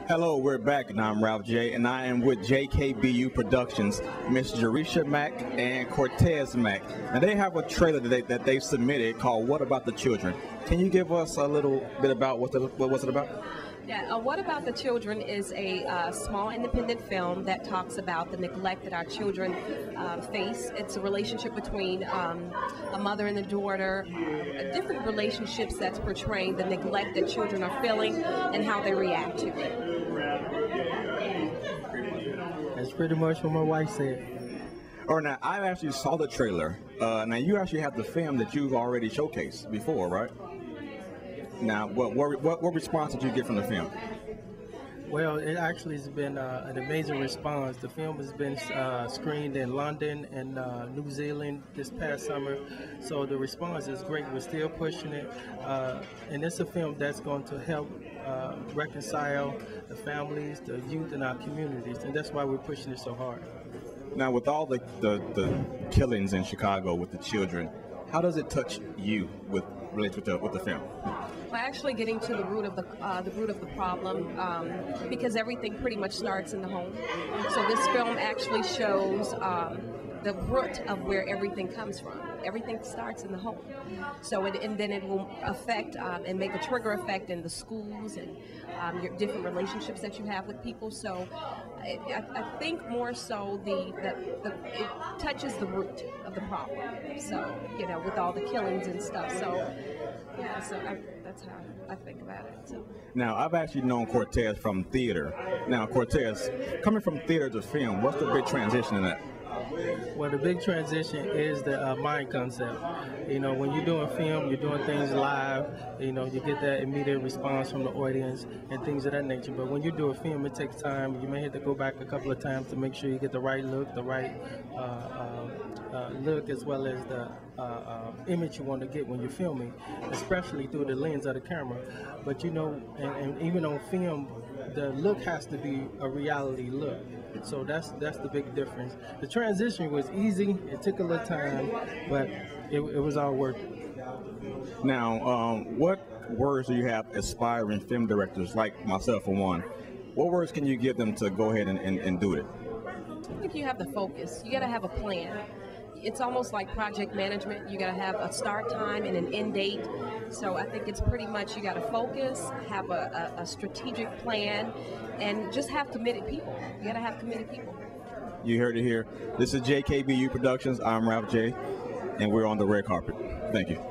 Hello, we're back, and I'm Ralph J, and I am with JKBU Productions, Miss Jerisha Mack and Cortez Mack. And they have a trailer that they've submitted called "What About the Children." Can you give us a little bit about what was it about? Yeah, What About the Children is a small independent film that talks about the neglect that our children face. It's a relationship between a mother and a daughter, different relationships that's portraying the neglect that children are feeling and how they react to it. That's pretty much what my wife said. Or now, I actually saw the trailer. Now, you actually have the film that you've already showcased before, right? Now, what response did you get from the film? Well, it actually has been an amazing response. The film has been screened in London and New Zealand this past summer, so the response is great. We're still pushing it, and it's a film that's going to help reconcile the families, the youth in our communities, and that's why we're pushing it so hard. Now, with all the killings in Chicago with the children, how does it touch you related with the film? We're actually getting to the root of the problem because everything pretty much starts in the home. So this film actually shows the root of where everything comes from. Everything starts in the home. So and then it will affect and make a trigger effect in the schools and your different relationships that you have with people. So I think more so it touches the root of the problem. So, you know, with all the killings and stuff. So yeah, that's how I think about it. So. Now, I've actually known Cortez from theater. Now, Cortez, coming from theater to film, what's the big transition in that? Well, the big transition is the mind concept. You know, when you're doing film, you're doing things live, you know, you get that immediate response from the audience and things of that nature. But when you do a film, it takes time. You may have to go back a couple of times to make sure you get the right look, the right look, as well as the image you want to get when you're filming, especially through the lens of the camera. But you know, and even on film, the look has to be a reality look. So that's the big difference. The transition was easy. It took a little time, but it was all worth it. Now, what words do you have aspiring film directors like myself, for one? What words can you give them to go ahead and do it? I think you have the focus. You got to have a plan. It's almost like project management. You got to have a start time and an end date. So I think it's pretty much you got to focus, have a strategic plan, and just have committed people. You got to have committed people. You heard it here. This is JKBU Productions. I'm Ralph J, and we're on the red carpet. Thank you.